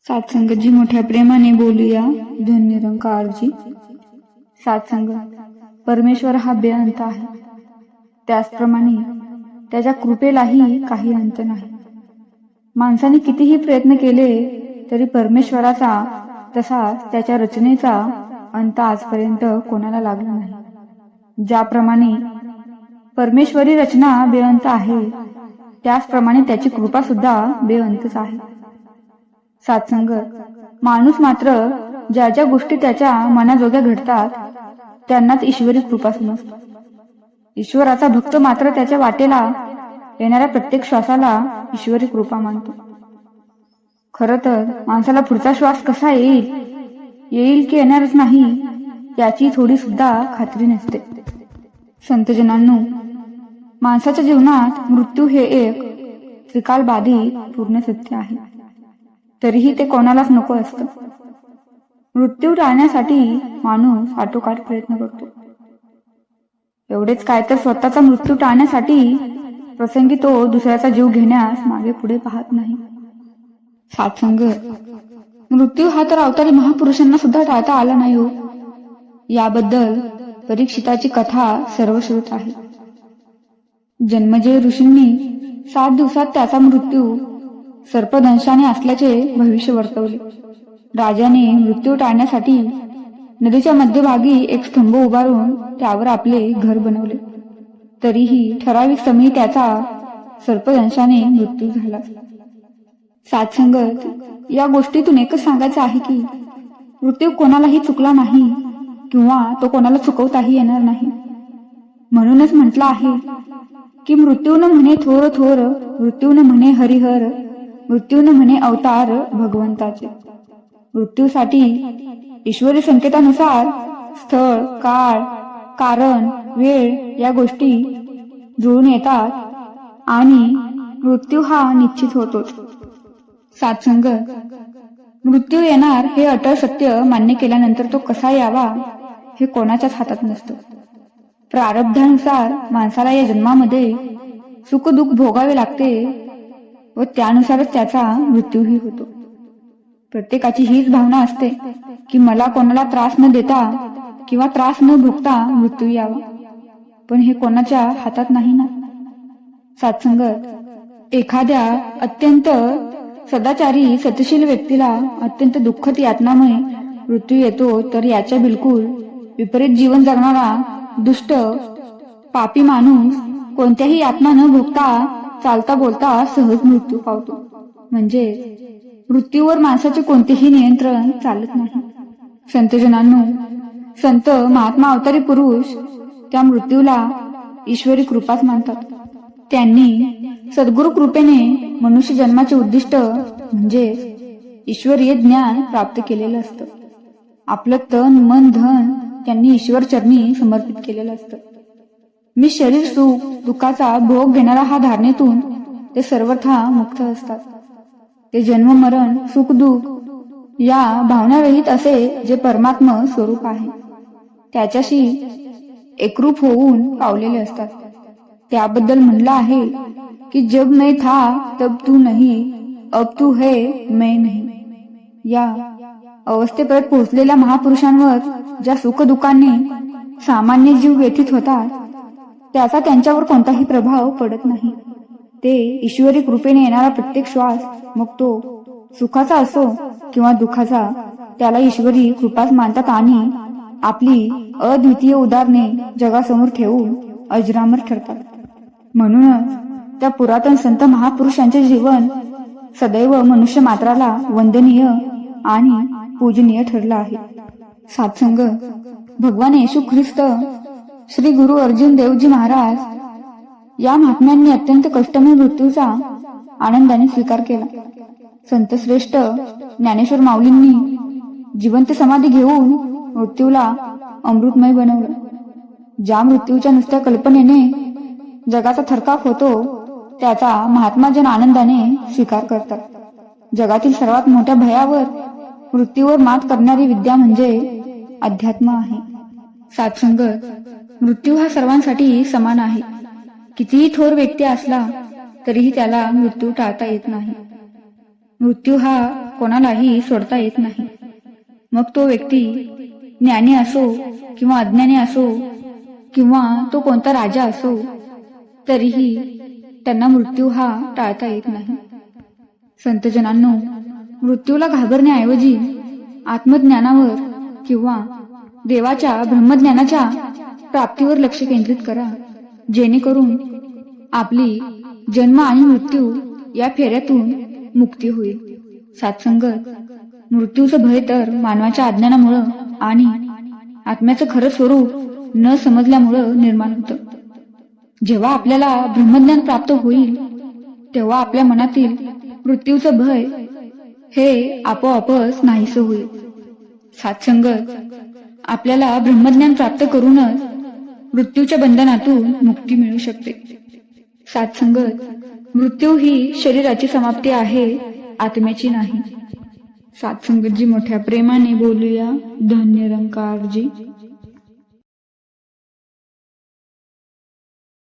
सात्संगतजी मोठ्या प्रेमाने बोलूया. धन्यनिरंकारजी. सात्संग परमेश्वर हा बेअंत आहे, त्याचप्रमाणे त्याच्या कृपेलाही काही अंत नाही. माणसाने कितीही प्रयत्न केले तरी परमेश्वराचा तसाच त्याच्या रचनेचा अंत आजपर्यंत कोणाला लागला नाही. ज्याप्रमाणे परमेश्वरी रचना बेअंत आहे, त्याचप्रमाणे त्याची कृपा सुद्धा बेअंतच आहे. सात्संग माणूस मात्र ज्या ज्या गोष्टी त्याच्या मनाजोग्या घडतात त्यांनाच ईश्वरी कृपा समजतो. ईश्वराचा भक्त मात्र त्याच्या वाटेला येणाऱ्या प्रत्येक श्वासाला ईश्वरी कृपा मानतो. खरं तर माणसाला पुढचा श्वास कसा येईल की येणारच नाही याची थोडी सुद्धा खात्री नसते. संतजनांनो, माणसाच्या जीवनात मृत्यू हे एक त्रिकालबाधित पूर्ण सत्य आहे. तरीही ते कोणालाच नको असतं. मृत्यू टाळण्यासाठी माणूस आटोकाट प्रयत्न करतो. एवढेच काय तर स्वतःचा मृत्यू टाळण्यासाठी प्रसंगी तो दुसऱ्याचा जीव घेण्यास मागे पुढे पाहत नाही. सात्संग मृत्यू हा तर अवतारी महापुरुषांना सुद्धा टाळता आला नाही हो. याबद्दल परीक्षिताची कथा सर्वश्रुत आहे. जन्मजय ऋषींनी 7 दिवसात त्याचा मृत्यू सर्पदंशाने असल्याचे भविष्य वर्तवले. राजाने मृत्यू टाळण्यासाठी नदीच्या मध्यभागी एक स्तंभ उभारून त्यावर आपले घर बनवले. तरीही ठराविक समयी त्याचा सर्पदंशाने मृत्यू झाला. सात्संगत या गोष्टीतून एकच सांगायचं आहे की मृत्यू कोणालाही चुकला नाही किंवा तो कोणाला चुकवताही येणार नाही. म्हणूनच म्हटलं आहे की मृत्यू न म्हणे थोर थोर, मृत्यू न म्हणे हरिहर, मृत्यू न म्हणे अवतार भगवंताचे. मृत्यूसाठी ईश्वरी संकेतानुसार स्थळ, काळ, कारण, वेळ या गोष्टी जुळून येतात आणि मृत्यू हा निश्चित होतोच. सात्संग मृत्यू येणार हे अटळ सत्य मान्य केल्यानंतर तो कसा यावा हे कोणाच्याच हातात नसतं. प्रारब्धानुसार माणसाला या जन्मामध्ये सुख दुःख भोगावे लागते व त्यानुसारच त्याचा मृत्यूही होतो. प्रत्येकाची हीच भावना असते की मला कोणाला त्रास न देता किंवा त्रास न भोगता मृत्यू यावा, पण हे कोणाच्या हातात नाही ना. सात्संगत एखाद्या अत्यंत सदाचारी सतशील व्यक्तीला अत्यंत दुःखद यातनामय मृत्यू येतो तर याच्या बिलकुल विपरीत जीवन जगणारा दुष्ट पापी माणूस कोणत्याही यातना न भोगता चालता बोलता सहज मृत्यू पावतो. म्हणजे मृत्यूवर माणसाचे कोणतेही नियंत्रण चालत नाही. संतजनांनो, संत महात्मा अवतारी पुरुष त्या मृत्यूला ईश्वरी कृपाच मानतात. त्यांनी सद्गुरु कृपेने मनुष्य जन्माचे उद्दिष्ट म्हणजे ईश्वरीय ज्ञान प्राप्त केलेलं असतं. आपलं तन मन धन त्यांनी ईश्वर चरणी समर्पित केलेलं असतं. मी शरीर सुख दुःखाचा भोग घेणारा हा धारणेतून ते सर्वथा मुक्त असतात. ते जन्म मरण सुख दुःख या भावनारहित असे जे परमात्म स्वरूप आहे त्याच्याशी एकरूप होऊन पावलेले असतात. त्याबद्दल म्हणलं आहे की जब मैं था तब तू नहीं, अब तू है मैं नहीं. या अवस्थेपर्यंत पोहोचलेल्या महापुरुषांवर ज्या सुख दुःखाने सामान्य जीव व्यथित होतात त्याचा त्यांच्यावर कोणताही प्रभाव पडत नाही. ते ईश्वरी कृपेने येणारा प्रत्येक श्वास, मग तो सुखाचा असो किंवा दुःखाचा, त्याला ईश्वरी कृपाच मानतात आणि आपली अद्वितीय उदाहरणे जगासमोर ठेवून अजरामर ठरतात. म्हणूनच त्या पुरातन संत महापुरुषांचे जीवन सदैव मनुष्य मात्राला वंदनीय आणि पूजनीय ठरलं आहे. सात्संग भगवान येशू ख्रिस्त, श्री गुरु अर्जुन देवजी महाराज या महात्म्यांनी अत्यंत कष्टमय मृत्यूचा आनंदाने स्वीकार केला. संत श्रेष्ठ ज्ञानेश्वर माऊलींनी जिवंत समाधी घेऊन मृत्यूला अमृतमय बनवलं. ज्या मृत्यूच्या नुसत्या कल्पनेने जगाचा थरकाप होतो त्याचा महात्माजन आनंदाने स्वीकार करतात. जगातील सर्वात मोठ्या भयावर मृत्यूवर मात करणारी विद्या म्हणजे अध्यात्म आहे. सात्संगत मृत्यू हा सर्वांसाठी समान आहे. कितीही थोर व्यक्ती असला तरीही त्याला मृत्यू टाळता येत नाही. मृत्यू हा कोणालाही सोडता येत नाही. मग तो व्यक्ती ज्ञानी असो किंवा अज्ञानी असो किंवा तो कोणता राजा असो, तरीही त्यांना मृत्यू हा टाळता येत नाही. संतजनांनो, मृत्यूला घाबरण्याऐवजी आत्मज्ञानावर किंवा देवाच्या ब्रह्मज्ञानाच्या प्राप्तीवर लक्ष केंद्रित करा, जेणेकरून आपली जन्म आणि मृत्यू या फेऱ्यातून मुक्ती होईल. सात्संगत, मृत्यूचं भय तर मानवाच्या अज्ञानामुळं आणि आत्म्याचं खरं स्वरूप न समजल्यामुळं निर्माण होतं. जेव्हा आपल्याला ब्रह्मज्ञान प्राप्त होईल तेव्हा आपल्या मनातील मृत्यूचं भय हे आपोआपच नाहीसं होईल. सात्संगत, आपल्याला ब्रह्मज्ञान प्राप्त करूनच मृत्यूच्या बंधनातून मुक्ती मिळू शकते. सात्संगत, मृत्यू ही शरीराची समाप्ती आहे, आत्म्याची नाही. सात्संगतजी मोठ्या प्रेमाने बोलूया. धन्य निरंकारजी.